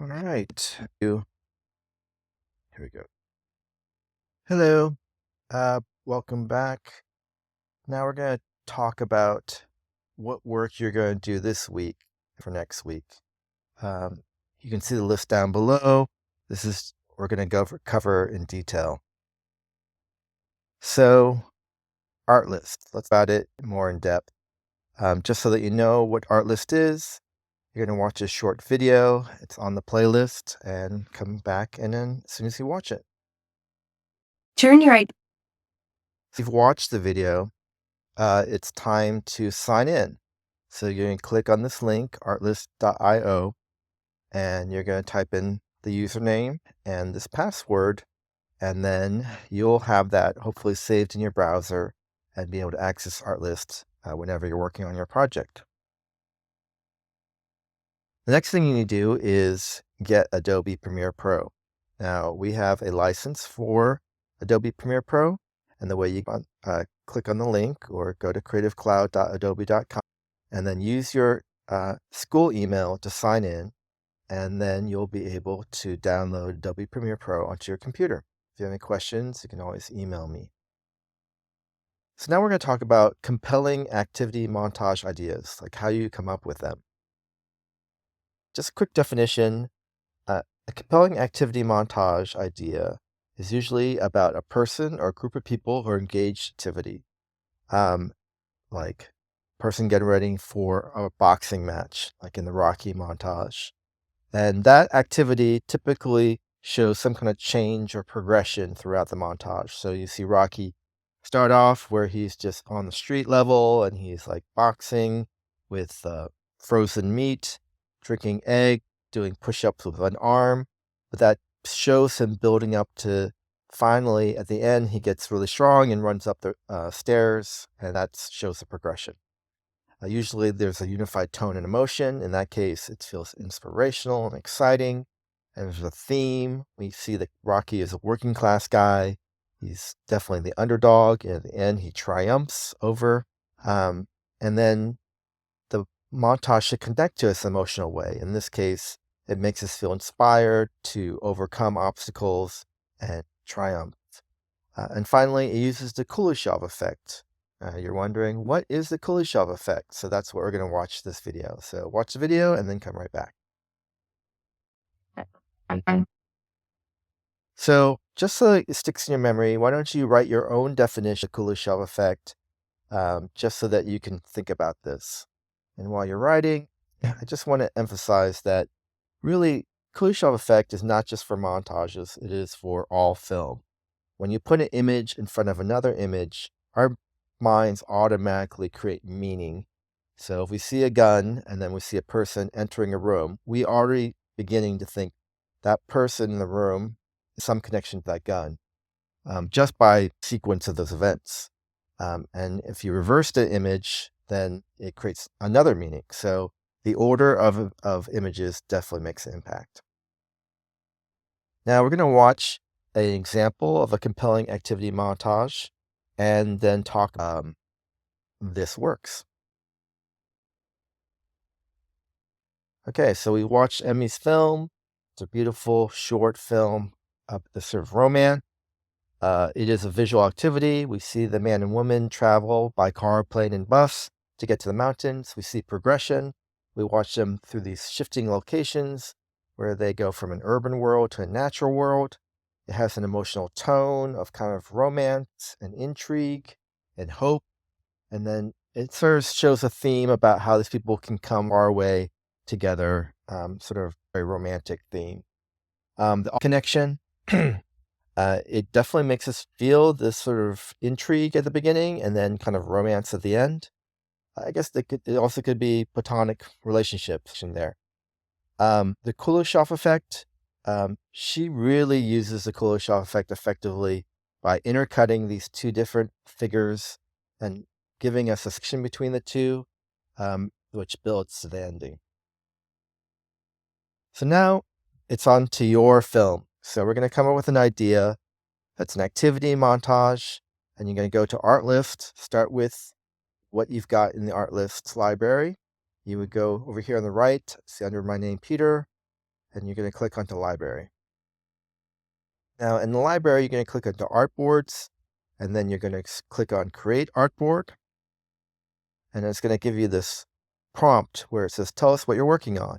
All right. Here we go. Hello. Welcome back. Now we're going to talk about what work you're going to do this week for next week. You can see the list down below. This is we're going to cover in detail. So, art list. Let's about it more in depth. Just so that you know what art list is, you're going to watch a short video. It's on the playlist, and come back and then as soon as you watch it. Turn your right. If you've watched the video, it's time to sign in. So you're going to click on this link, artlist.io, and you're going to type in the username and this password, and then you'll have that hopefully saved in your browser and be able to access Artlist whenever you're working on your project. The next thing you need to do is get Adobe Premiere Pro. Now, we have a license for Adobe Premiere Pro, and the way you click on the link or go to creativecloud.adobe.com and then use your school email to sign in, and then you'll be able to download Adobe Premiere Pro onto your computer. If you have any questions, you can always email me. So now we're going to talk about compelling activity montage ideas, like how you come up with them. Just a quick definition. A compelling activity montage idea is usually about a person or a group of people who are engaged in activity. Like person getting ready for a boxing match, like in the Rocky montage. And that activity typically shows some kind of change or progression throughout the montage. So you see Rocky start off where he's just on the street level and he's like boxing with frozen meat, drinking egg, doing push-ups with one arm. But that shows him building up to finally at the end he gets really strong and runs up the stairs, and that shows the progression. Usually there's a unified tone and emotion. In that case, it feels inspirational and exciting. And there's a theme. We see that Rocky is a working class guy. He's definitely the underdog. And at the end, he triumphs over. And then the montage should connect to us in an emotional way. In this case, it makes us feel inspired to overcome obstacles and triumph. And finally, it uses the Kuleshov effect. You're wondering, what is the Kuleshov effect? So that's what we're going to watch this video. So watch the video and then come right back. So just so it sticks in your memory, why don't you write your own definition of Kuleshov effect, just so that you can think about this. And while you're writing, I just want to emphasize that really Kuleshov effect is not just for montages, it is for all film. When you put an image in front of another image, our minds automatically create meaning. So if we see a gun and then we see a person entering a room, we already beginning to think that person in the room is some connection to that gun, just by sequence of those events. And if you reverse the image, then it creates another meaning. So the order of images definitely makes an impact. Now we're going to watch an example of a compelling activity montage and then talk this works. Okay, so we watched Emmy's film. It's a beautiful short film of the sort of romance. It is a visual activity. We see the man and woman travel by car, plane, and bus to get to the mountains. We see progression. We watch them through these shifting locations where they go from an urban world to a natural world. It has an emotional tone of kind of romance and intrigue and hope. And then it sort of shows a theme about how these people can come our way together, sort of a romantic theme. The connection, it definitely makes us feel this sort of intrigue at the beginning and then kind of romance at the end. I guess it also could be platonic relationships in there. The Kuleshov effect, she really uses the Kuleshov effect effectively by intercutting these two different figures and giving us a section between the two, which builds to the ending. So now it's on to your film. So we're going to come up with an idea. That's an activity montage, and you're going to go to Art List, start with what you've got in the Art List library. You would go over here on the right, see under my name, Peter, and you're going to click onto library. Now in the library, you're going to click onto artboards, and then you're going to click on create artboard. And it's going to give you this prompt where it says, tell us what you're working on.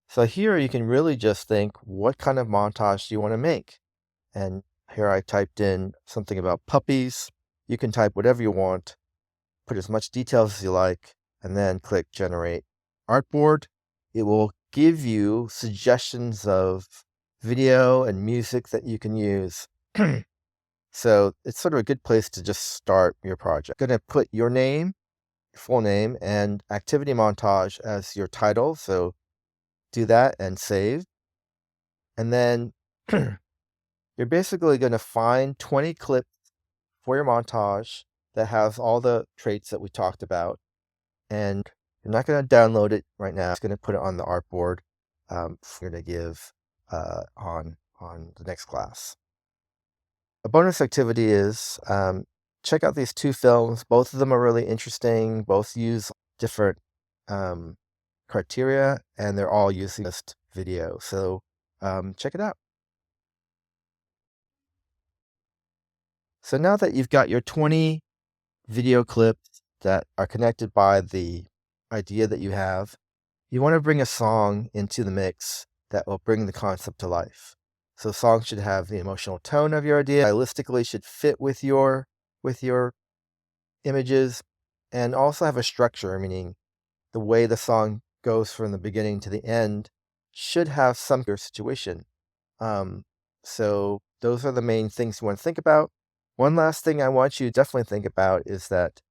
So here you can really just think, what kind of montage do you want to make? And here I typed in something about puppies. You can type whatever you want, put as much details as you like, and then click generate artboard. It will give you suggestions of video and music that you can use. So it's sort of a good place to just start your project. Going to put your name, your full name, and activity montage as your title. So do that and save. And then you're basically going to find 20 clips for your montage that has all the traits that we talked about. And you're not going to download it right now. It's going to put it on the artboard. We're going to give on the next class. A bonus activity is check out these 2 films. Both of them are really interesting. Both use different criteria, and they're all using this video. So check it out. So now that you've got your 20 video clips that are connected by the idea that you have, you want to bring a song into the mix that will bring the concept to life. So songs should have the emotional tone of your idea, stylistically should fit with your images, and also have a structure, meaning the way the song goes from the beginning to the end should have some situation. So those are the main things you want to think about. One last thing I want you to definitely think about is that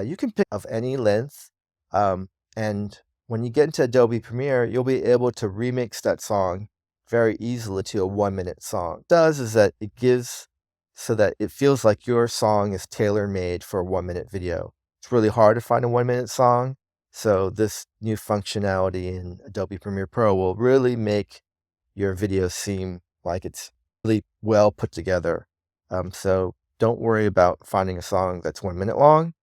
you can pick of any length, and when you get into Adobe Premiere, you'll be able to remix that song very easily to a 1-minute song. What it does is that it gives so that it feels like your song is tailor-made for a 1-minute video. It's really hard to find a 1-minute song, so this new functionality in Adobe Premiere Pro will really make your video seem like it's really well put together. So don't worry about finding a song that's 1 minute long.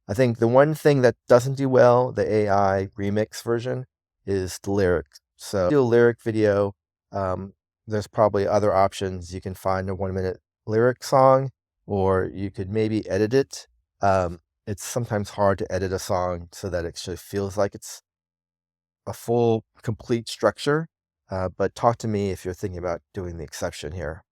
I think the one thing that doesn't do well, the AI remix version, is the lyrics. So do a lyric video. There's probably other options. You can find a 1-minute lyric song, or you could maybe edit it. It's sometimes hard to edit a song so that it actually feels like it's a full, complete structure. But talk to me if you're thinking about doing the exception here.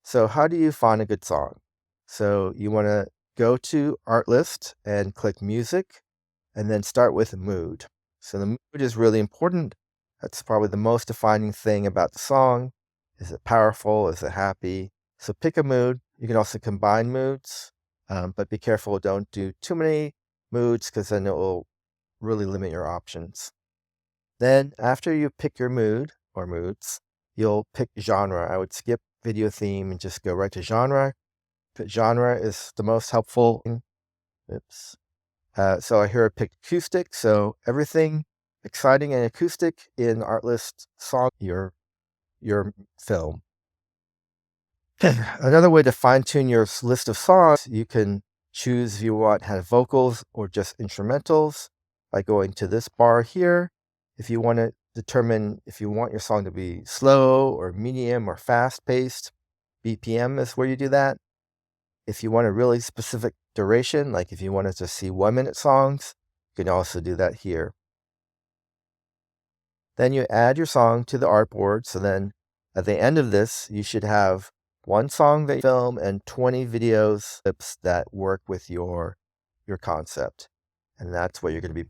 So how do you find a good song? So you want to go to Art List and click Music, and then start with Mood. So the mood is really important. That's probably the most defining thing about the song. Is it powerful? Is it happy? So pick a mood. You can also combine moods, but be careful. Don't do too many moods because then it will really limit your options. Then after you pick your mood or moods, you'll pick genre. I would skip video theme and just go right to genre. Genre is the most helpful. Oops. So I here I picked acoustic. So everything exciting and acoustic in Art List song your film. Another way to fine tune your list of songs, you can choose if you want to have vocals or just instrumentals by going to this bar here. If you want to determine if you want your song to be slow or medium or fast paced, BPM is where you do that. If you want a really specific duration, like if you wanted to see 1-minute songs, you can also do that here. Then you add your song to the artboard. So then at the end of this, you should have 1 song that you film and 20 videos clips that work with your concept. And that's what you're going to be